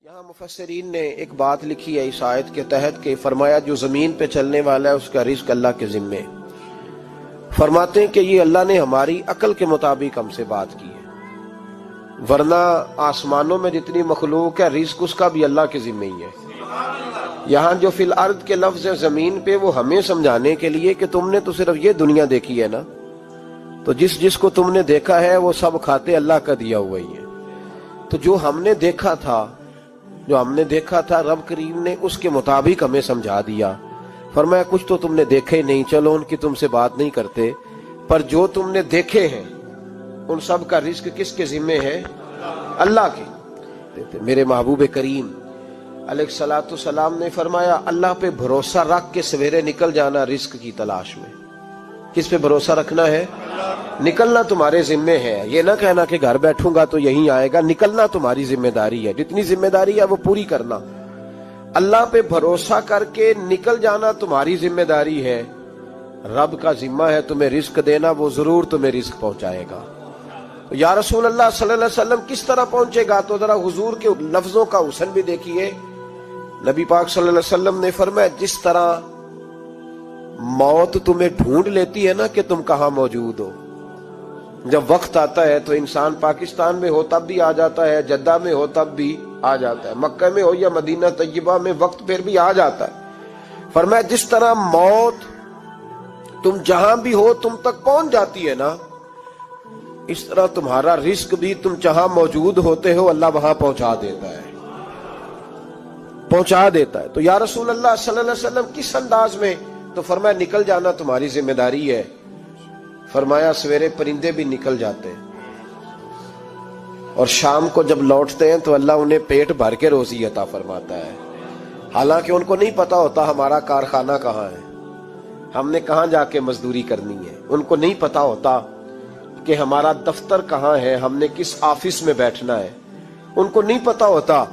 یہاں مفسرین نے ایک بات لکھی ہے اس آیت کے تحت کہ فرمایا جو زمین پہ چلنے والا ہے اس کا رزق اللہ کے ذمے. فرماتے ہیں کہ یہ اللہ نے ہماری عقل کے مطابق ہم سے بات کی ہے، ورنہ آسمانوں میں جتنی مخلوق ہے رزق اس کا بھی اللہ کے ذمے ہی ہے. یہاں جو فی الارض کے لفظ ہے زمین پہ، وہ ہمیں سمجھانے کے لیے کہ تم نے تو صرف یہ دنیا دیکھی ہے نا، تو جس کو تم نے دیکھا ہے وہ سب کھاتے اللہ کا دیا ہوا ہی ہے. تو جو ہم نے دیکھا تھا رب کریم نے اس کے مطابق ہمیں سمجھا دیا. فرمایا کچھ تو تم نے دیکھے نہیں، چلو ان کی تم سے بات نہیں کرتے، پر جو تم نے دیکھے ہیں ان سب کا رزق کس کے ذمے ہے؟ اللہ کے. میرے محبوب کریم علیہ الصلوۃ والسلام نے فرمایا اللہ پہ بھروسہ رکھ کے سویرے نکل جانا رزق کی تلاش میں. کس پہ بھروسہ رکھنا ہے؟ نکلنا تمہارے ذمے ہے. یہ نہ کہنا کہ گھر بیٹھوں گا تو یہیں آئے گا. نکلنا تمہاری ذمہ داری ہے، جتنی ذمہ داری ہے وہ پوری کرنا. اللہ پہ بھروسہ کر کے نکل جانا تمہاری ذمہ داری ہے. رب کا ذمہ ہے تمہیں رزق دینا، وہ ضرور تمہیں رزق پہنچائے گا. یا رسول اللہ صلی اللہ علیہ وسلم کس طرح پہنچے گا؟ تو ذرا حضور کے لفظوں کا حسن بھی دیکھیے. نبی پاک صلی اللہ علیہ وسلم نے فرمایا جس طرح موت تمہیں ڈھونڈ لیتی ہے نا کہ تم کہاں موجود ہو، جب وقت آتا ہے تو انسان پاکستان میں ہو تب بھی آ جاتا ہے، جدہ میں ہو تب بھی آ جاتا ہے، مکہ میں ہو یا مدینہ طیبہ میں وقت پھر بھی آ جاتا ہے. فرمایا جس طرح موت تم جہاں بھی ہو تم تک پہنچ جاتی ہے نا، اس طرح تمہارا رزق بھی تم جہاں موجود ہوتے ہو اللہ وہاں پہنچا دیتا ہے. تو یا رسول اللہ صلی اللہ علیہ وسلم کس انداز میں؟ تو فرمایا نکل جانا تمہاری ذمہ داری ہے. فرمایا سویرے پرندے بھی نکل جاتے ہیں اور شام کو جب لوٹتے ہیں تو اللہ انہیں پیٹ بھر کے روزی عطا فرماتا ہے. حالانکہ ان کو نہیں پتا ہوتا ہمارا کارخانہ کہاں ہے، ہم نے کہاں جا کے مزدوری کرنی ہے. ان کو نہیں پتا ہوتا کہ ہمارا دفتر کہاں ہے، ہم نے کس آفس میں بیٹھنا ہے. ان کو نہیں پتا ہوتا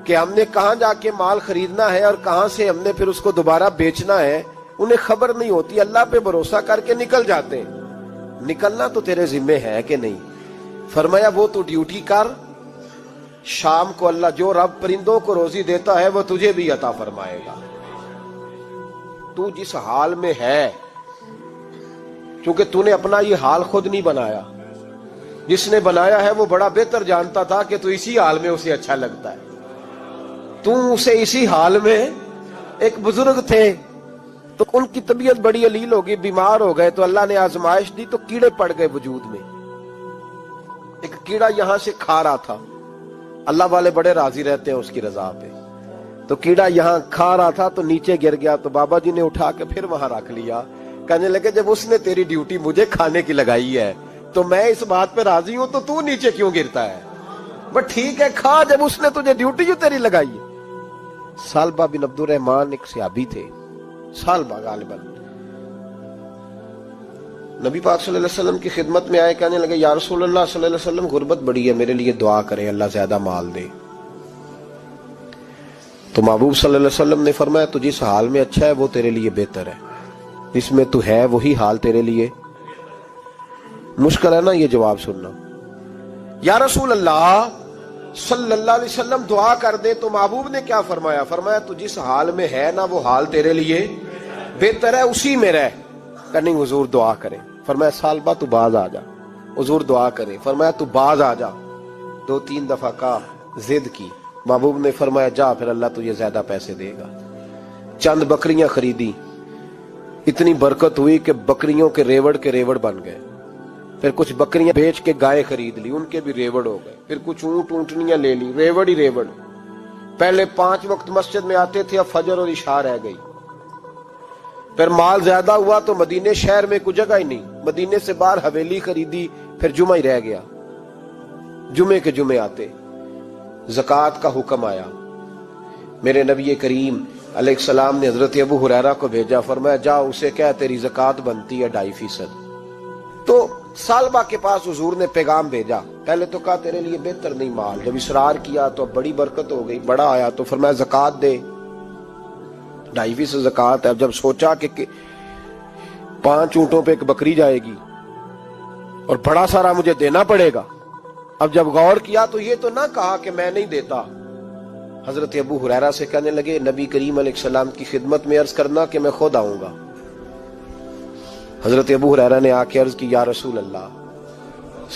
کہ ہم نے کہاں جا کے مال خریدنا ہے اور کہاں سے ہم نے پھر اس کو دوبارہ بیچنا ہے. انہیں خبر نہیں ہوتی. اللہ پہ بھروسہ کر کے نکل جاتے ہیں. نکلنا تو تیرے ذمہ ہے کہ نہیں؟ فرمایا وہ تو ڈیوٹی کر، شام کو اللہ جو رب پرندوں کو روزی دیتا ہے وہ تجھے بھی عطا فرمائے گا. تو جس حال میں ہے، کیونکہ تو نے اپنا یہ حال خود نہیں بنایا، جس نے بنایا ہے وہ بڑا بہتر جانتا تھا کہ تو اسی حال میں اسے اچھا لگتا ہے. تو اسے اسی حال میں، ایک بزرگ تھے تو ان کی طبیعت بڑی علیل ہو گئی، بیمار ہو گئے، تو اللہ نے آزمائش دی تو کیڑے پڑ گئے وجود میں. ایک کیڑا یہاں سے کھا رہا تھا، اللہ والے بڑے راضی رہتے ہیں اس کی رضا پہ. تو کیڑا یہاں کھا رہا تھا تو نیچے گر گیا، تو بابا جی نے اٹھا کے پھر وہاں رکھ لیا. کہنے لگے جب اس نے تیری ڈیوٹی مجھے کھانے کی لگائی ہے تو میں اس بات پہ راضی ہوں، تو نیچے کیوں گرتا ہے؟ بس ٹھیک ہے کھا، جب اس نے تجھے ڈیوٹی جو تیری لگائی ہے. سالبہ بن عبد الرحمن ایک صحابی تھے، سالبہ غالباً نبی پاک صلی اللہ علیہ وسلم کی خدمت میں آئے. کہنے لگے یا رسول اللہ صلی اللہ علیہ وسلم غربت بڑی ہے، میرے لیے دعا کریں اللہ زیادہ مال دے. تو محبوب صلی اللہ علیہ وسلم نے فرمایا تو جس حال میں اچھا ہے وہ تیرے لیے بہتر ہے، جس میں تو ہے وہی حال تیرے لیے. مشکل ہے نا یہ جواب سننا. یا رسول اللہ صلی اللہ علیہ وسلم دعا کر دے. تو محبوب نے کیا فرمایا؟ فرمایا تو جس حال میں ہے نا وہ حال تیرے لیے بہتر ہے، اسی میں رہ. کہ نہیں حضور دعا کریں. فرمایا سالبہ تو باز آ جا. حضور دعا کریں. فرمایا تو باز آ جا. 2-3 دفعہ کا ضد کی. محبوب نے فرمایا جا پھر اللہ تجھے زیادہ پیسے دے گا. چند بکریاں خریدی، اتنی برکت ہوئی کہ بکریوں کے ریوڑ بن گئے. پھر کچھ بکریاں بیچ کے گائے خرید لی، ان کے بھی ریوڑ ہو گئے. پھر کچھ اونٹنیاں لے لی، ریوڑ ہی ریوڑ. پہلے 5 وقت مسجد میں آتے تھے، اب فجر اور عشاء رہ گئی. پھر مال زیادہ ہوا تو مدینے شہر میں کوئی جگہ ہی نہیں، مدینے سے باہر حویلی خریدی. پھر جمعہ ہی رہ گیا، جمعے کے جمعے آتے. زکوٰۃ کا حکم آیا. میرے نبی کریم علیہ السلام نے حضرت ابو ہریرہ کو بھیجا. فرمایا جا اسے کہہ تیری زکوٰۃ بنتی ہے 2.5%. تو سالبہ کے پاس حضور نے پیغام بھیجا. پہلے تو کہا تیرے لیے بہتر نہیں مال. جب اصرار کیا تو اب بڑی برکت ہو گئی، بڑا آیا تو فرمایا زکوٰۃ دے. 2.5% زکوٰۃ ہے. اب جب سوچا کہ 5 اونٹوں پہ ایک بکری جائے گی اور بڑا سارا مجھے دینا پڑے گا، اب جب غور کیا تو یہ تو نہ کہا کہ میں نہیں دیتا، حضرت ابو ہریرہ سے کہنے لگے نبی کریم علیہ السلام کی خدمت میں عرض کرنا کہ میں خود آؤں گا۔ حضرت ابو ہریرہ نے آ کے عرض کی یا رسول اللہ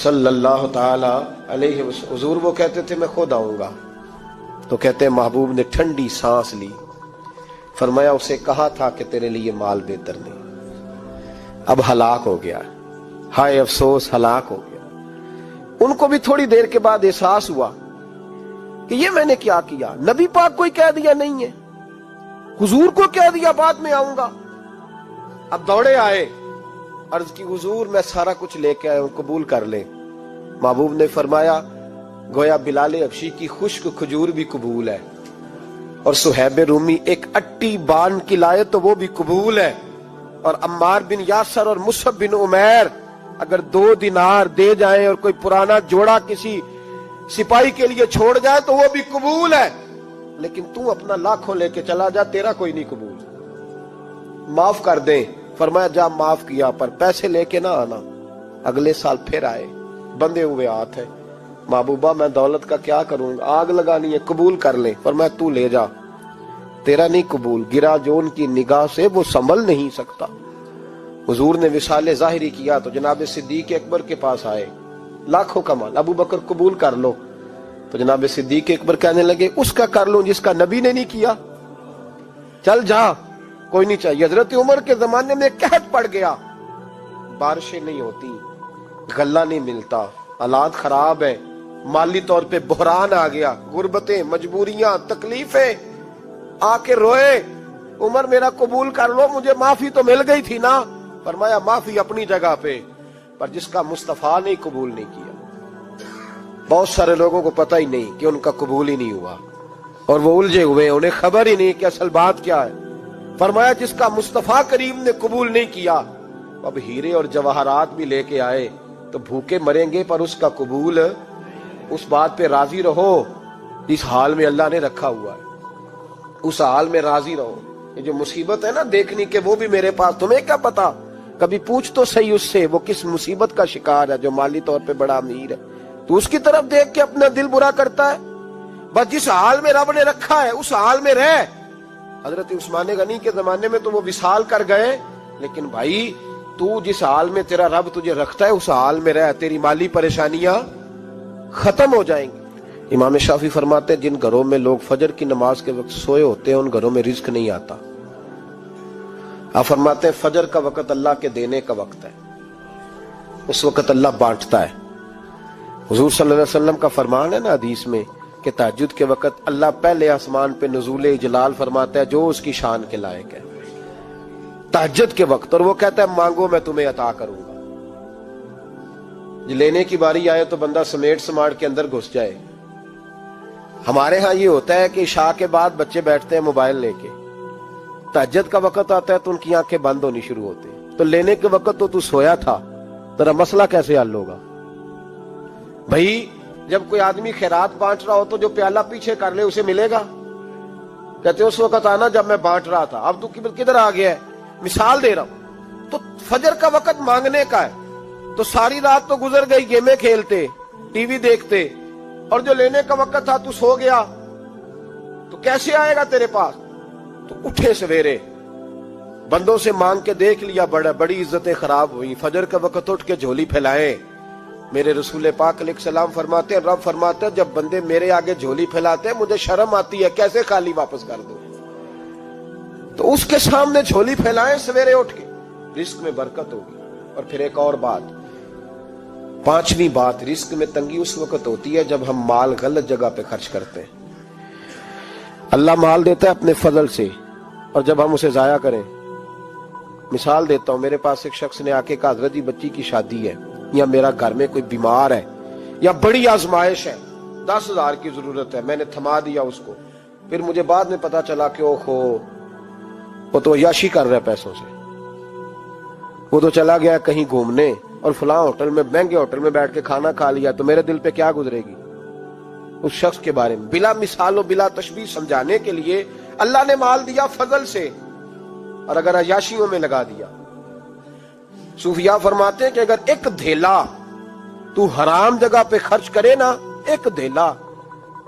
صلی اللہ تعالی علیہ وسلم، حضور وہ کہتے تھے میں خود آؤں گا، تو کہتے ہیں محبوب نے ٹھنڈی سانس لی، فرمایا اسے کہا تھا کہ تیرے لیے مال بہتر نہیں، اب ہلاک ہو گیا، ہائے افسوس ہلاک ہو گیا۔ ان کو بھی تھوڑی دیر کے بعد احساس ہوا کہ یہ میں نے کیا کیا، نبی پاک کو ہی کہہ دیا نہیں ہے، حضور کو کہہ دیا بعد میں آؤں گا۔ اب دوڑے آئے، عرض کی حضور میں سارا کچھ لے کے آیا ہوں، قبول کر لیں۔ محبوب نے فرمایا گویا بلال حبشی کی خشک کھجور بھی قبول ہے، اور صہیب رومی ایک اٹی بان کی لائے تو وہ بھی قبول ہے، اور عمار بن یاسر اور مصعب بن عمیر اگر 2 دینار دے جائیں اور کوئی پرانا جوڑا کسی سپاہی کے لیے چھوڑ جائے تو وہ بھی قبول ہے، لیکن تو اپنا لاکھوں لے کے چلا جا، تیرا کوئی نہیں قبول، معاف کر دیں۔ فرمایا جا معاف کیا، پر پیسے لے کے نہ آنا۔ اگلے سال پھر آئے، بندے ہوئے ہاتھ ہے، محبوبہ میں دولت کا کیا کروں گا، آگ لگانی ہے، قبول کر لیں۔ فرمایا تو لے جا، تیرا نہیں قبول، گرا جو ان کی نگاہ سے وہ سنبھل نہیں سکتا۔ حضور نے وصال ظاہری کیا تو جناب صدیق اکبر کے پاس آئے، لاکھوں کا مال، ابو بکر قبول کر لو، تو جناب صدیق اکبر کہنے لگے اس کا کر لوں جس کا نبی نے نہیں کیا، چل جا کوئی نہیں چاہیے۔ حضرت عمر کے زمانے میں قحط پڑ گیا، بارشیں نہیں ہوتی، غلہ نہیں ملتا، حالات خراب ہے، مالی طور پہ بحران آ گیا، غربتیں، مجبوریاں، تکلیفیں، آ کے روئے عمر میرا قبول کر لو، مجھے معافی تو مل گئی تھی نا۔ فرمایا معافی اپنی جگہ پہ، پر جس کا مصطفیٰ نے قبول نہیں کیا۔ بہت سارے لوگوں کو پتہ ہی نہیں کہ ان کا قبول ہی نہیں ہوا، اور وہ الجھے ہوئے، انہیں خبر ہی نہیں کہ اصل بات کیا ہے۔ فرمایا جس کا مصطفیٰ کریم نے قبول نہیں کیا، اب ہیرے اور جواہرات بھی لے کے آئے تو بھوکے مریں گے، پر اس کا قبول، اس بات پہ راضی رہو جس حال میں اللہ نے رکھا ہوا ہے، اس حال میں راضی رہو۔ یہ جو مصیبت ہے نا دیکھنی کہ وہ بھی میرے پاس، تمہیں کیا پتا، کبھی پوچھ تو صحیح اس سے وہ کس مصیبت کا شکار ہے، جو مالی طور پہ بڑا امیر ہے، تو اس کی طرف دیکھ کے اپنا دل برا کرتا ہے۔ بس جس حال میں رب نے رکھا ہے اس حال میں رہ۔ حضرت عثمان غنی کے زمانے میں تو وہ وصال کر گئے، لیکن بھائی تو جس حال میں تیرا رب تجھے رکھتا ہے اس حال میں رہ، تیری مالی پریشانیاں ختم ہو جائیں گی۔ امام شافعی فرماتے ہیں جن گھروں میں لوگ فجر کی نماز کے وقت سوئے ہوتے ہیں ان گھروں میں رزق نہیں آتا۔ آپ فرماتے ہیں فجر کا وقت اللہ کے دینے کا وقت ہے، اس وقت اللہ بانٹتا ہے۔ حضور صلی اللہ علیہ وسلم کا فرمان ہے نا حدیث میں کہ تہجد کے وقت اللہ پہلے آسمان پہ نزول جلال فرماتا ہے جو اس کی شان کے لائق ہے تہجد کے وقت، اور وہ کہتا ہے مانگو میں تمہیں عطا کروں گا۔ لینے کی باری آئے تو بندہ سمیٹ سماٹ کے اندر گھس جائے۔ ہمارے ہاں یہ ہوتا ہے کہ عشاء کے بعد بچے بیٹھتے ہیں موبائل لے کے، تہجد کا وقت آتا ہے تو ان کی آنکھیں بند ہونی شروع ہوتی ہیں، تو لینے کے وقت تو سویا تھا، تیرا مسئلہ کیسے حل ہوگا؟ بھائی جب کوئی آدمی خیرات بانٹ رہا ہو تو جو پیالہ پیچھے کر لے اسے ملے گا؟ کہتے اس وقت آنا جب میں بانٹ رہا تھا، اب تو کدھر آ گیا ہے؟ مثال دے رہا ہوں۔ تو فجر کا وقت مانگنے کا ہے، تو ساری رات تو گزر گئی گیمیں کھیلتے، ٹی وی دیکھتے، اور جو لینے کا وقت تھا تو سو گیا، تو کیسے آئے گا تیرے پاس؟ تو اٹھے سویرے، بندوں سے مانگ کے دیکھ لیا، بڑی عزتیں خراب ہوئی، فجر کا وقت اٹھ کے جھولی پھیلائے۔ میرے رسول پاک علیہ السلام فرماتے ہیں، رب فرماتے ہیں جب بندے میرے آگے جھولی پھیلاتے ہیں مجھے شرم آتی ہے، کیسے خالی واپس کر دوں؟ تو اس کے سامنے جھولی پھیلائیں سویرے اٹھ کے، رزق میں برکت ہوگی۔ اور پھر ایک اور بات، 5ویں بات، رزق میں تنگی اس وقت ہوتی ہے جب ہم مال غلط جگہ پہ خرچ کرتے ہیں۔ اللہ مال دیتا ہے اپنے فضل سے، اور جب ہم اسے ضائع کریں، مثال دیتا ہوں، میرے پاس ایک شخص نے آ کے کہا حضرت جی بچی کی شادی ہے، یا میرا گھر میں کوئی بیمار ہے، یا بڑی آزمائش ہے، 10,000 کی ضرورت ہے، میں نے تھما دیا اس کو، پھر مجھے بعد میں پتا چلا کہ وہ تو عیاشی کر رہا ہے پیسوں سے، وہ تو چلا گیا کہیں گھومنے اور فلاں ہوٹل میں، مہنگے ہوٹل میں بیٹھ کے کھانا کھا لیا، تو میرے دل پہ کیا گزرے گی اس شخص کے بارے میں؟ بلا مثال و بلا تشبیہ سمجھانے کے لیے اللہ نے مال دیا فضل سے، اور اگر عیاشیوں میں لگا دیا۔ صوفیاء فرماتے ہیں کہ اگر ایک دھیلا تو حرام جگہ پہ خرچ کرے نا، ایک دھیلا،